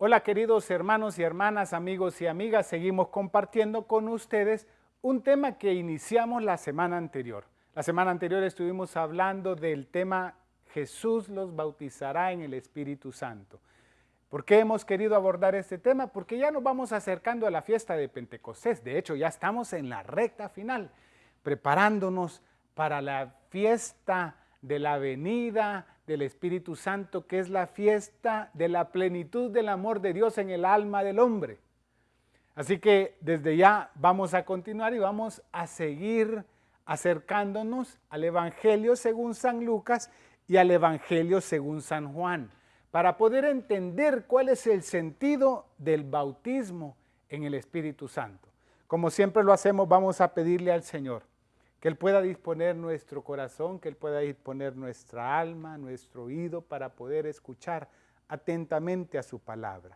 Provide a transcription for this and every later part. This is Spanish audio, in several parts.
Hola queridos hermanos y hermanas, amigos y amigas, seguimos compartiendo con ustedes un tema que iniciamos la semana anterior. La semana anterior estuvimos hablando del tema Jesús los bautizará en el Espíritu Santo. ¿Por qué hemos querido abordar este tema? Porque ya nos vamos acercando a la fiesta de Pentecostés. De hecho, ya estamos en la recta final, preparándonos para la fiesta de la venida del Espíritu Santo, que es la fiesta de la plenitud del amor de Dios en el alma del hombre. Así que desde ya vamos a continuar y vamos a seguir acercándonos al Evangelio según San Lucas y al Evangelio según San Juan, para poder entender cuál es el sentido del bautismo en el Espíritu Santo. Como siempre lo hacemos, vamos a pedirle al Señor que Él pueda disponer nuestro corazón, que Él pueda disponer nuestra alma, nuestro oído, para poder escuchar atentamente a su palabra.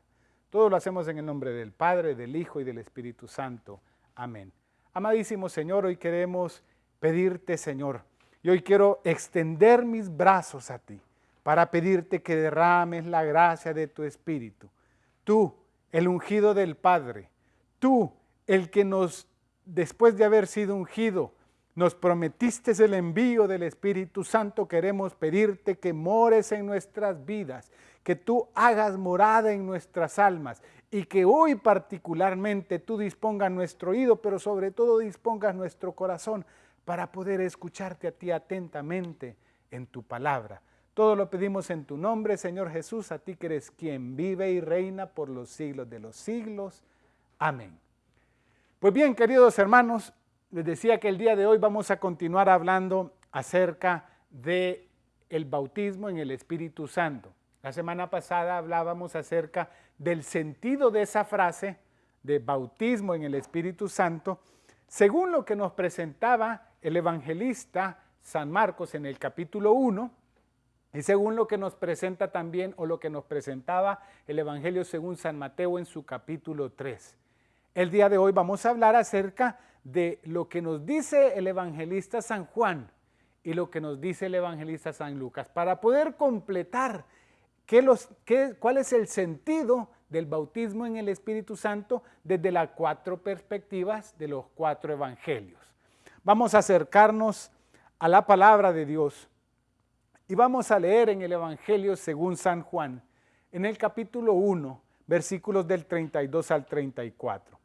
Todo lo hacemos en el nombre del Padre, del Hijo y del Espíritu Santo. Amén. Amadísimo Señor, hoy queremos pedirte, Señor, y hoy quiero extender mis brazos a ti para pedirte que derrames la gracia de tu Espíritu. Tú, el ungido del Padre, tú, el que después de haber sido ungido, nos prometiste el envío del Espíritu Santo. Queremos pedirte que mores en nuestras vidas, que tú hagas morada en nuestras almas y que hoy particularmente tú dispongas nuestro oído, pero sobre todo dispongas nuestro corazón para poder escucharte a ti atentamente en tu palabra. Todo lo pedimos en tu nombre, Señor Jesús, a ti que eres quien vive y reina por los siglos de los siglos. Amén. Pues bien, queridos hermanos, les decía que el día de hoy vamos a continuar hablando acerca del bautismo en el Espíritu Santo. La semana pasada hablábamos acerca del sentido de esa frase de bautismo en el Espíritu Santo, según lo que nos presentaba el evangelista San Marcos en el capítulo 1, y según lo que nos presenta también, o lo que nos presentaba el Evangelio según San Mateo en su capítulo 3. El día de hoy vamos a hablar acerca de lo que nos dice el evangelista San Juan y lo que nos dice el evangelista San Lucas, para poder completar cuál es el sentido del bautismo en el Espíritu Santo desde las 4 perspectivas de los 4 evangelios. Vamos a acercarnos a la palabra de Dios y vamos a leer en el Evangelio según San Juan, en el capítulo 1, versículos del 32 al 34.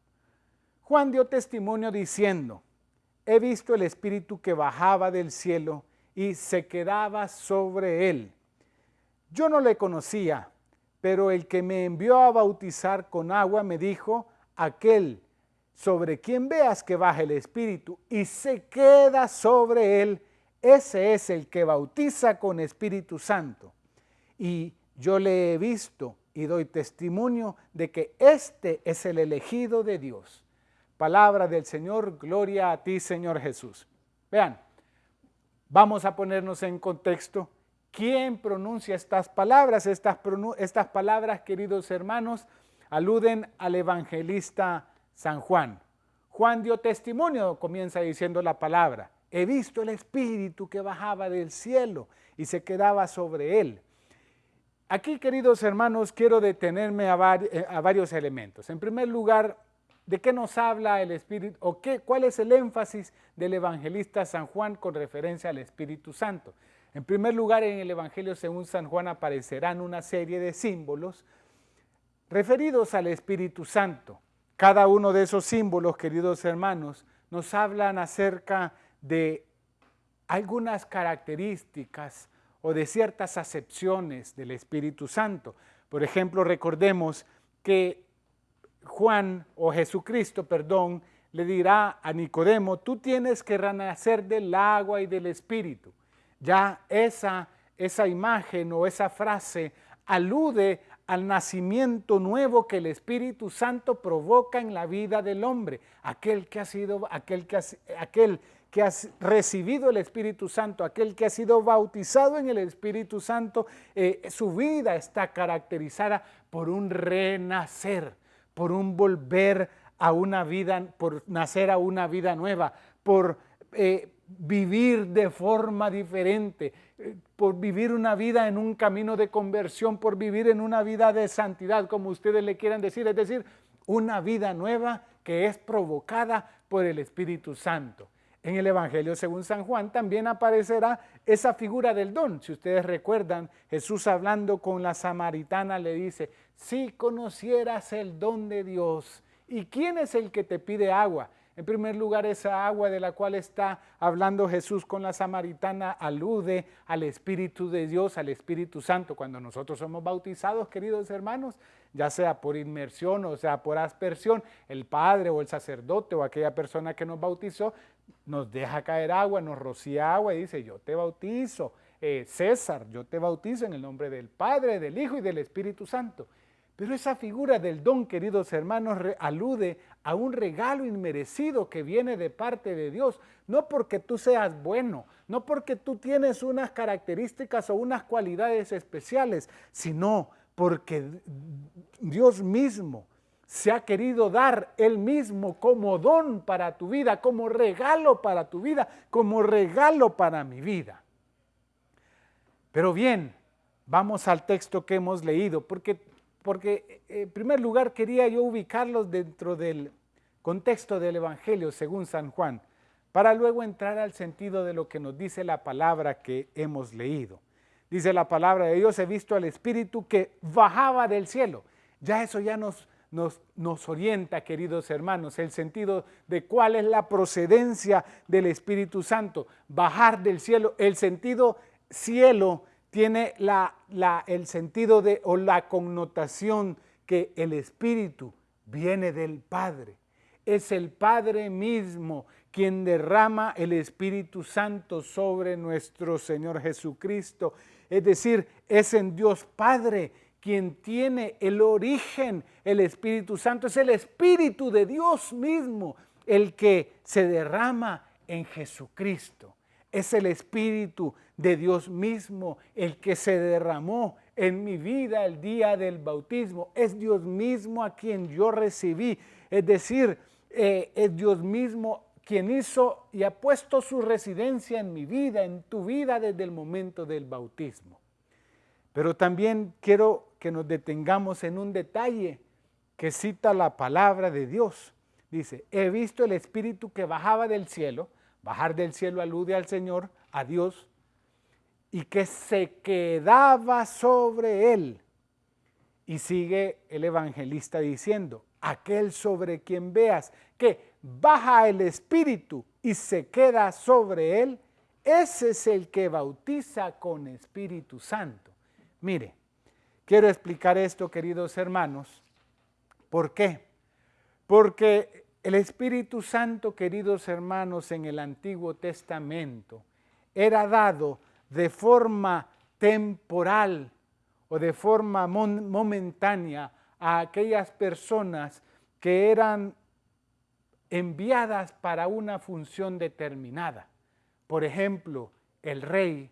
Juan dio testimonio diciendo: he visto el Espíritu que bajaba del cielo y se quedaba sobre él. Yo no le conocía, pero el que me envió a bautizar con agua me dijo: aquel sobre quien veas que baja el Espíritu y se queda sobre él, ese es el que bautiza con Espíritu Santo. Y yo le he visto y doy testimonio de que este es el elegido de Dios. Palabra del Señor, gloria a ti, Señor Jesús. Vean, vamos a ponernos en contexto. ¿Quién pronuncia estas palabras? Estas palabras, queridos hermanos, aluden al evangelista San Juan. Juan dio testimonio, comienza diciendo la palabra: he visto el Espíritu que bajaba del cielo y se quedaba sobre él. Aquí, queridos hermanos, quiero detenerme a varios elementos. En primer lugar, ¿de qué nos habla el Espíritu? ¿O cuál es el énfasis del evangelista San Juan con referencia al Espíritu Santo? En primer lugar, en el Evangelio según San Juan aparecerán una serie de símbolos referidos al Espíritu Santo. Cada uno de esos símbolos, queridos hermanos, nos hablan acerca de algunas características o de ciertas acepciones del Espíritu Santo. Por ejemplo, recordemos que Jesucristo, le dirá a Nicodemo: tú tienes que renacer del agua y del Espíritu. Ya esa imagen o esa frase alude al nacimiento nuevo que el Espíritu Santo provoca en la vida del hombre. Aquel que ha recibido el Espíritu Santo, aquel que ha sido bautizado en el Espíritu Santo, su vida está caracterizada por un renacer, por un volver a una vida, por nacer a una vida nueva, por vivir de forma diferente, por vivir una vida en un camino de conversión, por vivir en una vida de santidad, como ustedes le quieran decir, es decir, una vida nueva que es provocada por el Espíritu Santo. En el Evangelio según San Juan también aparecerá esa figura del don. Si ustedes recuerdan, Jesús hablando con la samaritana le dice, si conocieras el don de Dios, ¿y quién es el que te pide agua? En primer lugar, esa agua de la cual está hablando Jesús con la samaritana alude al Espíritu de Dios, al Espíritu Santo. Cuando nosotros somos bautizados, queridos hermanos, ya sea por inmersión o sea por aspersión, el padre o el sacerdote o aquella persona que nos bautizó nos deja caer agua, nos rocía agua y dice, yo te bautizo, César, yo te bautizo en el nombre del Padre, del Hijo y del Espíritu Santo. Pero esa figura del don, queridos hermanos, alude a un regalo inmerecido que viene de parte de Dios, no porque tú seas bueno, no porque tú tienes unas características o unas cualidades especiales, sino porque Dios mismo se ha querido dar Él mismo como don para tu vida, como regalo para tu vida, como regalo para mi vida. Pero bien, vamos al texto que hemos leído, porque en primer lugar quería yo ubicarlos dentro del contexto del Evangelio según San Juan, para luego entrar al sentido de lo que nos dice la palabra que hemos leído. Dice la palabra de Dios, he visto al Espíritu que bajaba del cielo. Ya eso ya nos orienta, queridos hermanos, el sentido de cuál es la procedencia del Espíritu Santo. Bajar del cielo, el sentido cielo tiene el sentido de o la connotación que el Espíritu viene del Padre. Es el Padre mismo quien derrama el Espíritu Santo sobre nuestro Señor Jesucristo. Es decir, es en Dios Padre quien tiene el origen, el Espíritu Santo. Es el Espíritu de Dios mismo el que se derrama en Jesucristo. Es el Espíritu de Dios mismo el que se derramó en mi vida el día del bautismo. Es Dios mismo a quien yo recibí. Es decir, es Dios mismo quien hizo y ha puesto su residencia en mi vida, en tu vida desde el momento del bautismo. Pero también quiero que nos detengamos en un detalle que cita la palabra de Dios. Dice, he visto el Espíritu que bajaba del cielo. Bajar del cielo alude al Señor, a Dios, y que se quedaba sobre él. Y sigue el evangelista diciendo, aquel sobre quien veas que baja el Espíritu y se queda sobre él, ese es el que bautiza con Espíritu Santo. Mire, quiero explicar esto, queridos hermanos. ¿Por qué? Porque el Espíritu Santo, queridos hermanos, en el Antiguo Testamento era dado de forma temporal o de forma momentánea a aquellas personas que eran enviadas para una función determinada. Por ejemplo, el rey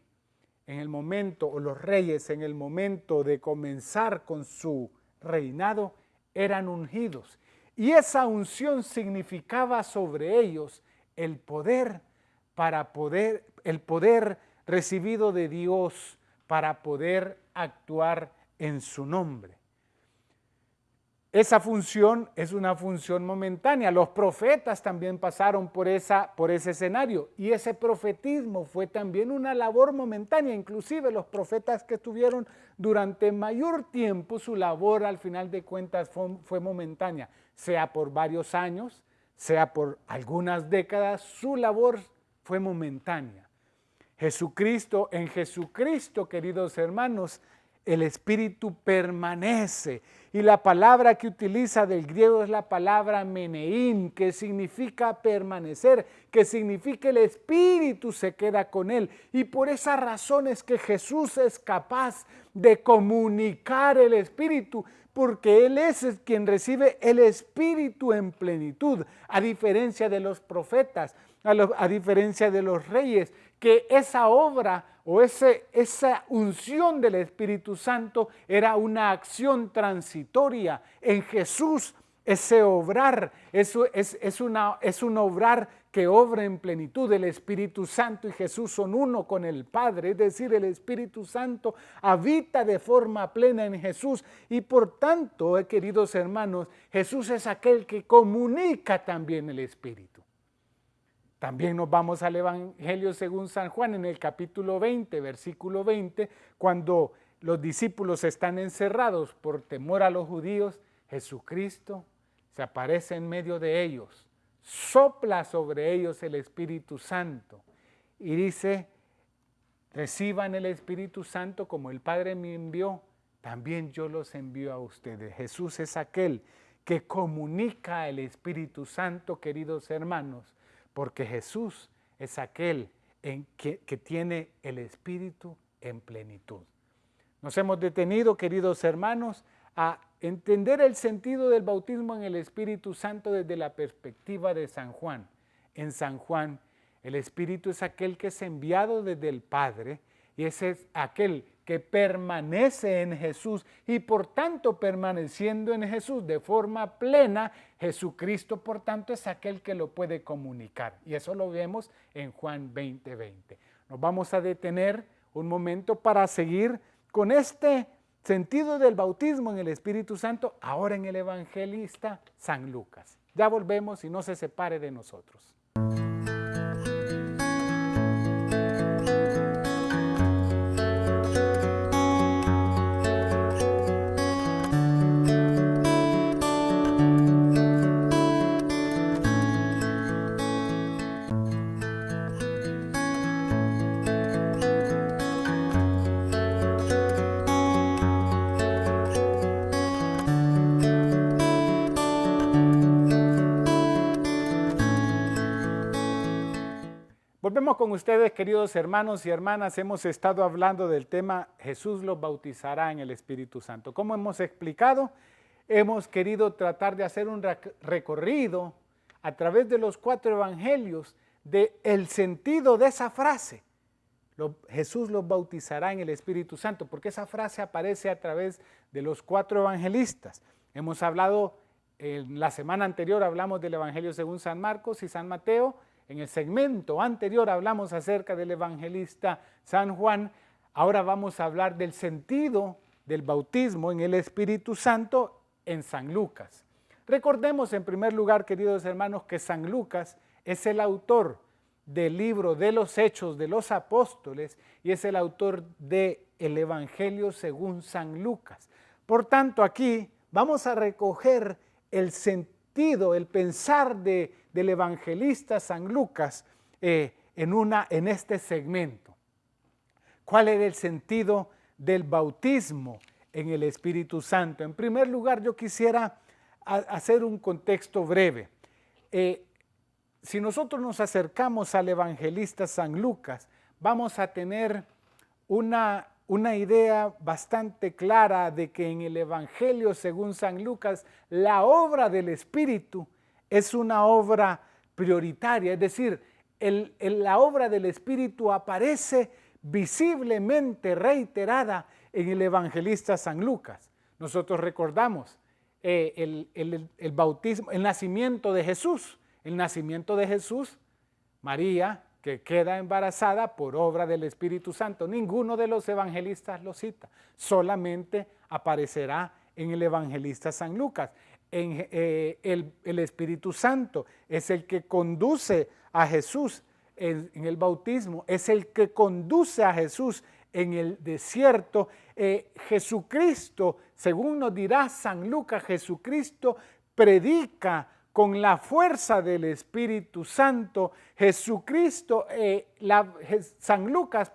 en el momento, o los reyes en el momento de comenzar con su reinado, eran ungidos. Y esa unción significaba sobre ellos el poder recibido de Dios para poder actuar en su nombre. Esa función es una función momentánea. Los profetas también pasaron por ese escenario y ese profetismo fue también una labor momentánea. Inclusive los profetas que tuvieron durante mayor tiempo, su labor al final de cuentas fue momentánea. Sea por varios años, sea por algunas décadas, su labor fue momentánea. En Jesucristo, queridos hermanos, el Espíritu permanece. Y la palabra que utiliza del griego es la palabra meneín, que significa permanecer, que significa el Espíritu se queda con él. Y por esa razón es que Jesús es capaz de comunicar el Espíritu, porque Él es quien recibe el Espíritu en plenitud, a diferencia de los profetas, a diferencia de los reyes, que esa obra o esa unción del Espíritu Santo era una acción transitoria. En Jesús ese obrar, eso es un obrar que obra en plenitud. El Espíritu Santo y Jesús son uno con el Padre, es decir, el Espíritu Santo habita de forma plena en Jesús y por tanto, queridos hermanos, Jesús es aquel que comunica también el Espíritu. También nos vamos al Evangelio según San Juan en el capítulo 20, versículo 20, cuando los discípulos están encerrados por temor a los judíos, Jesucristo se aparece en medio de ellos, sopla sobre ellos el Espíritu Santo y dice, reciban el Espíritu Santo como el Padre me envió, también yo los envío a ustedes. Jesús es aquel que comunica el Espíritu Santo, queridos hermanos, porque Jesús es aquel que tiene el Espíritu en plenitud. Nos hemos detenido, queridos hermanos, a entender el sentido del bautismo en el Espíritu Santo desde la perspectiva de San Juan. En San Juan, el Espíritu es aquel que es enviado desde el Padre y ese es aquel que permanece en Jesús y por tanto permaneciendo en Jesús de forma plena, Jesucristo por tanto es aquel que lo puede comunicar. Y eso lo vemos en Juan 20:20. Nos vamos a detener un momento para seguir con este sentido del bautismo en el Espíritu Santo, ahora en el evangelista San Lucas. Ya volvemos y no se separe de nosotros. Volvemos con ustedes, queridos hermanos y hermanas. Hemos estado hablando del tema Jesús los bautizará en el Espíritu Santo. Como hemos explicado, hemos querido tratar de hacer un recorrido a través de los 4 evangelios del sentido de esa frase. Jesús los bautizará en el Espíritu Santo, porque esa frase aparece a través de los 4 evangelistas. Hemos hablado, en la semana anterior hablamos del Evangelio según San Marcos y San Mateo. En el segmento anterior hablamos acerca del evangelista San Juan. Ahora vamos a hablar del sentido del bautismo en el Espíritu Santo en San Lucas. Recordemos en primer lugar, queridos hermanos, que San Lucas es el autor del libro de los Hechos de los Apóstoles y es el autor del Evangelio según San Lucas. Por tanto, aquí vamos a recoger el sentido, el pensar del evangelista San Lucas en este segmento. ¿Cuál era el sentido del bautismo en el Espíritu Santo? En primer lugar, yo quisiera hacer un contexto breve. Si nosotros nos acercamos al evangelista San Lucas, vamos a tener una idea bastante clara de que en el Evangelio según San Lucas, la obra del Espíritu es una obra prioritaria, es decir, la obra del Espíritu aparece visiblemente reiterada en el evangelista San Lucas. Nosotros recordamos el bautismo, el nacimiento de Jesús. El nacimiento de Jesús, María, que queda embarazada por obra del Espíritu Santo. Ninguno de los evangelistas lo cita, solamente aparecerá en el evangelista San Lucas. El Espíritu Santo es el que conduce a Jesús en el bautismo, es el que conduce a Jesús en el desierto. Jesucristo, según nos dirá San Lucas, Jesucristo predica con la fuerza del Espíritu Santo. Jesucristo, San Lucas,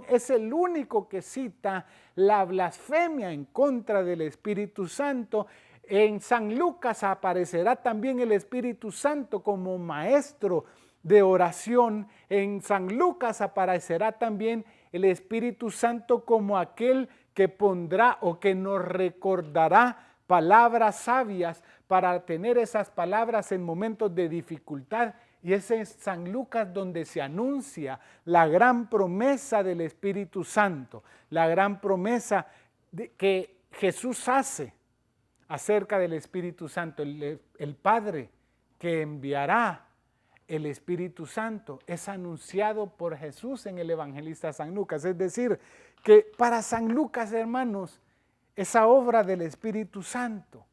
es el único que cita la blasfemia en contra del Espíritu Santo. En San Lucas aparecerá también el Espíritu Santo como maestro de oración. En San Lucas aparecerá también el Espíritu Santo como aquel que pondrá o que nos recordará palabras sabias para tener esas palabras en momentos de dificultad. Y ese es San Lucas donde se anuncia la gran promesa del Espíritu Santo, la gran promesa que Jesús hace acerca del Espíritu Santo. El Padre que enviará el Espíritu Santo es anunciado por Jesús en el evangelista San Lucas. Es decir, que para San Lucas, hermanos, esa obra del Espíritu Santo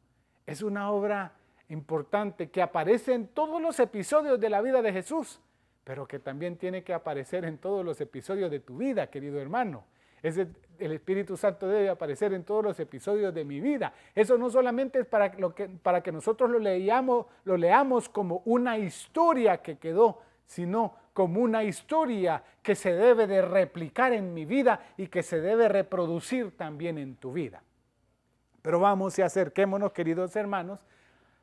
es una obra importante que aparece en todos los episodios de la vida de Jesús, pero que también tiene que aparecer en todos los episodios de tu vida, querido hermano. El Espíritu Santo debe aparecer en todos los episodios de mi vida. Eso no solamente es para que nosotros lo leamos como una historia que quedó, sino como una historia que se debe de replicar en mi vida y que se debe reproducir también en tu vida. Pero vamos y acerquémonos, queridos hermanos,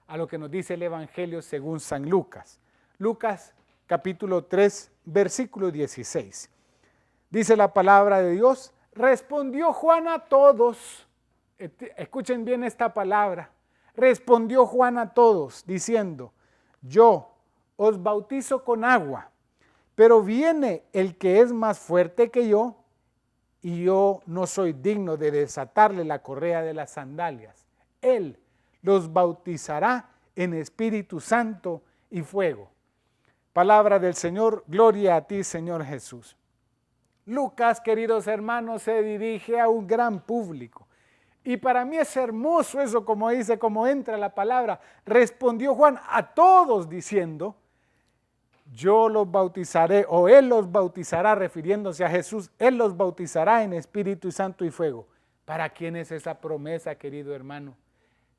a lo que nos dice el Evangelio según San Lucas. Lucas capítulo 3, versículo 16. Dice la palabra de Dios: respondió Juan a todos, escuchen bien esta palabra, respondió Juan a todos diciendo: yo os bautizo con agua, pero viene el que es más fuerte que yo, y yo no soy digno de desatarle la correa de las sandalias. Él los bautizará en Espíritu Santo y fuego. Palabra del Señor, gloria a ti, Señor Jesús. Lucas, queridos hermanos, se dirige a un gran público. Y para mí es hermoso eso, como dice, como entra la palabra. Respondió Juan a todos diciendo: yo los bautizaré, o Él los bautizará, refiriéndose a Jesús, Él los bautizará en Espíritu Santo y fuego. ¿Para quién es esa promesa, querido hermano?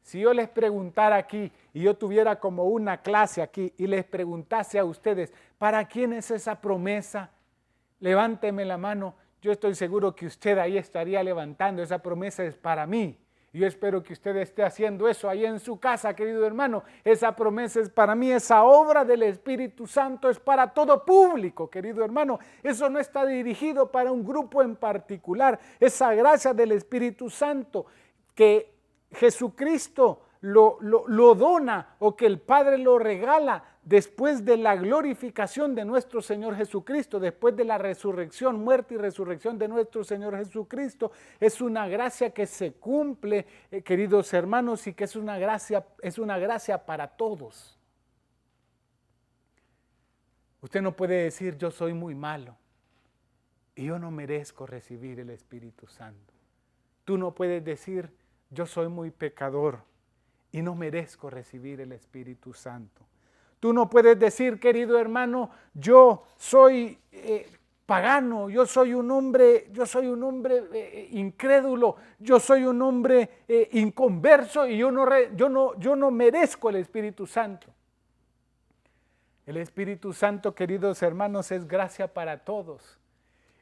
Si yo les preguntara aquí, y yo tuviera como una clase aquí, y les preguntase a ustedes, ¿para quién es esa promesa? Levánteme la mano, yo estoy seguro que usted ahí estaría levantando, esa promesa es para mí. Yo espero que usted esté haciendo eso ahí en su casa, querido hermano. Esa promesa es para mí, esa obra del Espíritu Santo es para todo público, querido hermano. Eso no está dirigido para un grupo en particular. Esa gracia del Espíritu Santo que Jesucristo lo dona, o que el Padre lo regala después de la glorificación de nuestro Señor Jesucristo, después de la resurrección, muerte y resurrección de nuestro Señor Jesucristo, es una gracia que se cumple, queridos hermanos, y que es una gracia para todos. Usted no puede decir: yo soy muy malo y yo no merezco recibir el Espíritu Santo. Tú no puedes decir: yo soy muy pecador y no merezco recibir el Espíritu Santo. Tú no puedes decir, querido hermano: yo soy pagano, yo soy un hombre incrédulo, yo soy un hombre inconverso y yo no merezco el Espíritu Santo. El Espíritu Santo, queridos hermanos, es gracia para todos.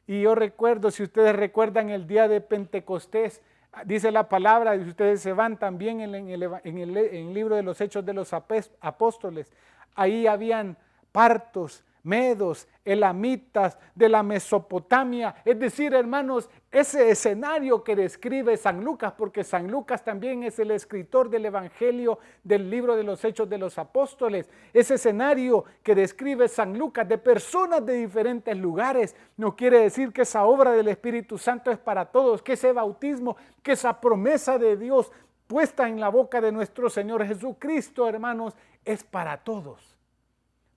Y yo recuerdo, si ustedes recuerdan el día de Pentecostés, dice la palabra, y ustedes se van también en el libro de los Hechos de los Apóstoles, ahí habían partos, medos, elamitas, de la Mesopotamia. Es decir, hermanos, ese escenario que describe San Lucas, porque San Lucas también es el escritor del Evangelio del libro de los Hechos de los Apóstoles, ese escenario que describe San Lucas de personas de diferentes lugares, no quiere decir que esa obra del Espíritu Santo es para todos, que ese bautismo, que esa promesa de Dios puesta en la boca de nuestro Señor Jesucristo, hermanos, es para todos.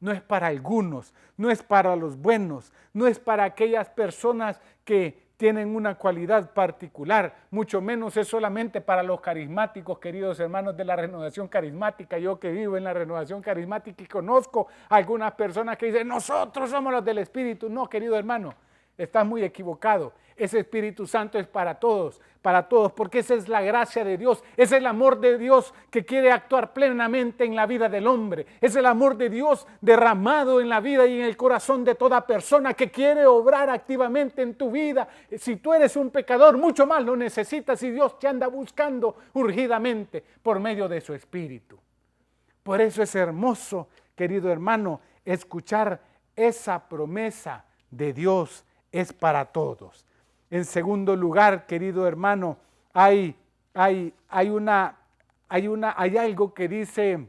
No es para algunos, no es para los buenos, no es para aquellas personas que tienen una cualidad particular, mucho menos es solamente para los carismáticos, queridos hermanos de la renovación carismática. Yo que vivo en la renovación carismática y conozco a algunas personas que dicen: nosotros somos los del Espíritu. No, querido hermano, estás muy equivocado. Ese Espíritu Santo es para todos, porque esa es la gracia de Dios, es el amor de Dios que quiere actuar plenamente en la vida del hombre, es el amor de Dios derramado en la vida y en el corazón de toda persona que quiere obrar activamente en tu vida. Si tú eres un pecador, mucho más lo necesitas y Dios te anda buscando urgidamente por medio de su Espíritu. Por eso es hermoso, querido hermano, escuchar esa promesa de Dios es para todos. En segundo lugar, querido hermano, hay algo que dice,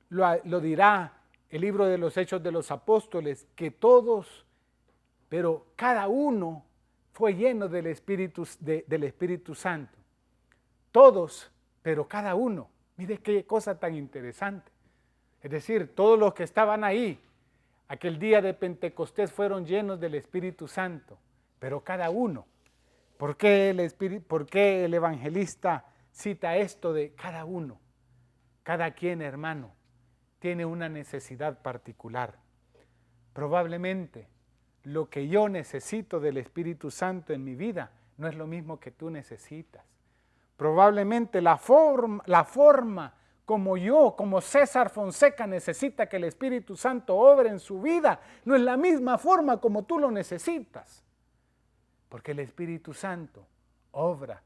lo dirá el libro de los Hechos de los Apóstoles, que todos, pero cada uno fue lleno del Espíritu Santo. todos, pero cada uno. Mire qué cosa tan interesante. Es decir, todos los que estaban ahí, aquel día de Pentecostés fueron llenos del Espíritu Santo, pero cada uno. ¿Por qué el evangelista cita esto de cada uno? Cada quien, hermano, tiene una necesidad particular. Probablemente lo que yo necesito del Espíritu Santo en mi vida no es lo mismo que tú necesitas. Probablemente la forma como yo, como César Fonseca, necesita que el Espíritu Santo obre en su vida, no es la misma forma como tú lo necesitas. Porque el Espíritu Santo obra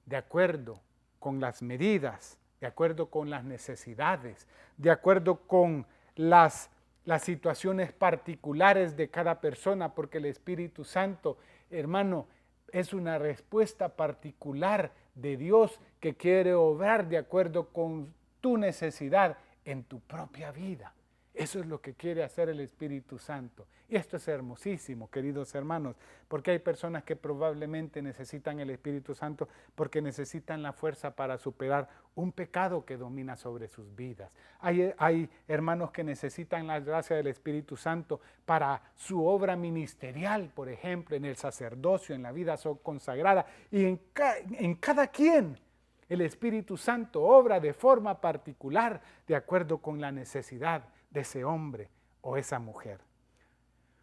de acuerdo con las medidas, de acuerdo con las necesidades, de acuerdo con las situaciones particulares de cada persona, porque el Espíritu Santo, hermano, es una respuesta particular de Dios que quiere obrar de acuerdo con tu necesidad en tu propia vida. Eso es lo que quiere hacer el Espíritu Santo. Y esto es hermosísimo, queridos hermanos, porque hay personas que probablemente necesitan el Espíritu Santo porque necesitan la fuerza para superar un pecado que domina sobre sus vidas. Hay hermanos que necesitan la gracia del Espíritu Santo para su obra ministerial, por ejemplo, en el sacerdocio, en la vida consagrada. Y en cada quien el Espíritu Santo obra de forma particular de acuerdo con la necesidad de ese hombre o esa mujer.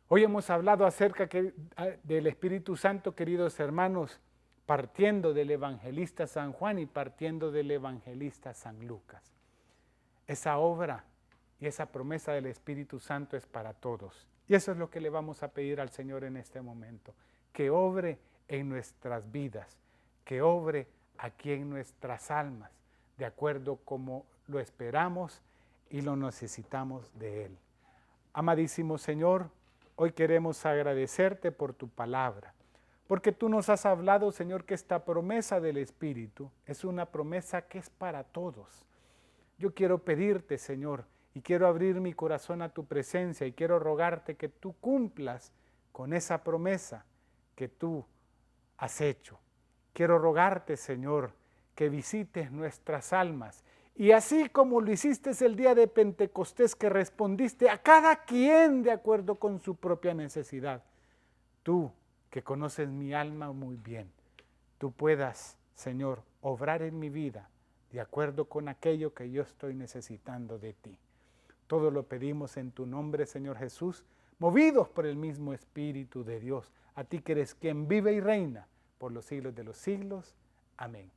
Hoy hemos hablado acerca del Espíritu Santo, queridos hermanos, partiendo del evangelista San Juan y partiendo del evangelista San Lucas. Esa obra y esa promesa del Espíritu Santo es para todos. Y eso es lo que le vamos a pedir al Señor en este momento, que obre en nuestras vidas, que obre aquí en nuestras almas, de acuerdo como lo esperamos y lo necesitamos de Él. Amadísimo Señor, hoy queremos agradecerte por tu palabra, porque tú nos has hablado, Señor, que esta promesa del Espíritu es una promesa que es para todos. Yo quiero pedirte, Señor, y quiero abrir mi corazón a tu presencia y quiero rogarte que tú cumplas con esa promesa que tú has hecho. Quiero rogarte, Señor, que visites nuestras almas. Y así como lo hiciste el día de Pentecostés, que respondiste a cada quien de acuerdo con su propia necesidad, tú que conoces mi alma muy bien, tú puedas, Señor, obrar en mi vida de acuerdo con aquello que yo estoy necesitando de ti. Todo lo pedimos en tu nombre, Señor Jesús, movidos por el mismo Espíritu de Dios, a ti que eres quien vive y reina por los siglos de los siglos. Amén.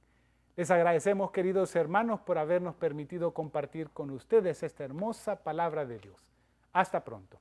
Les agradecemos, queridos hermanos, por habernos permitido compartir con ustedes esta hermosa palabra de Dios. Hasta pronto.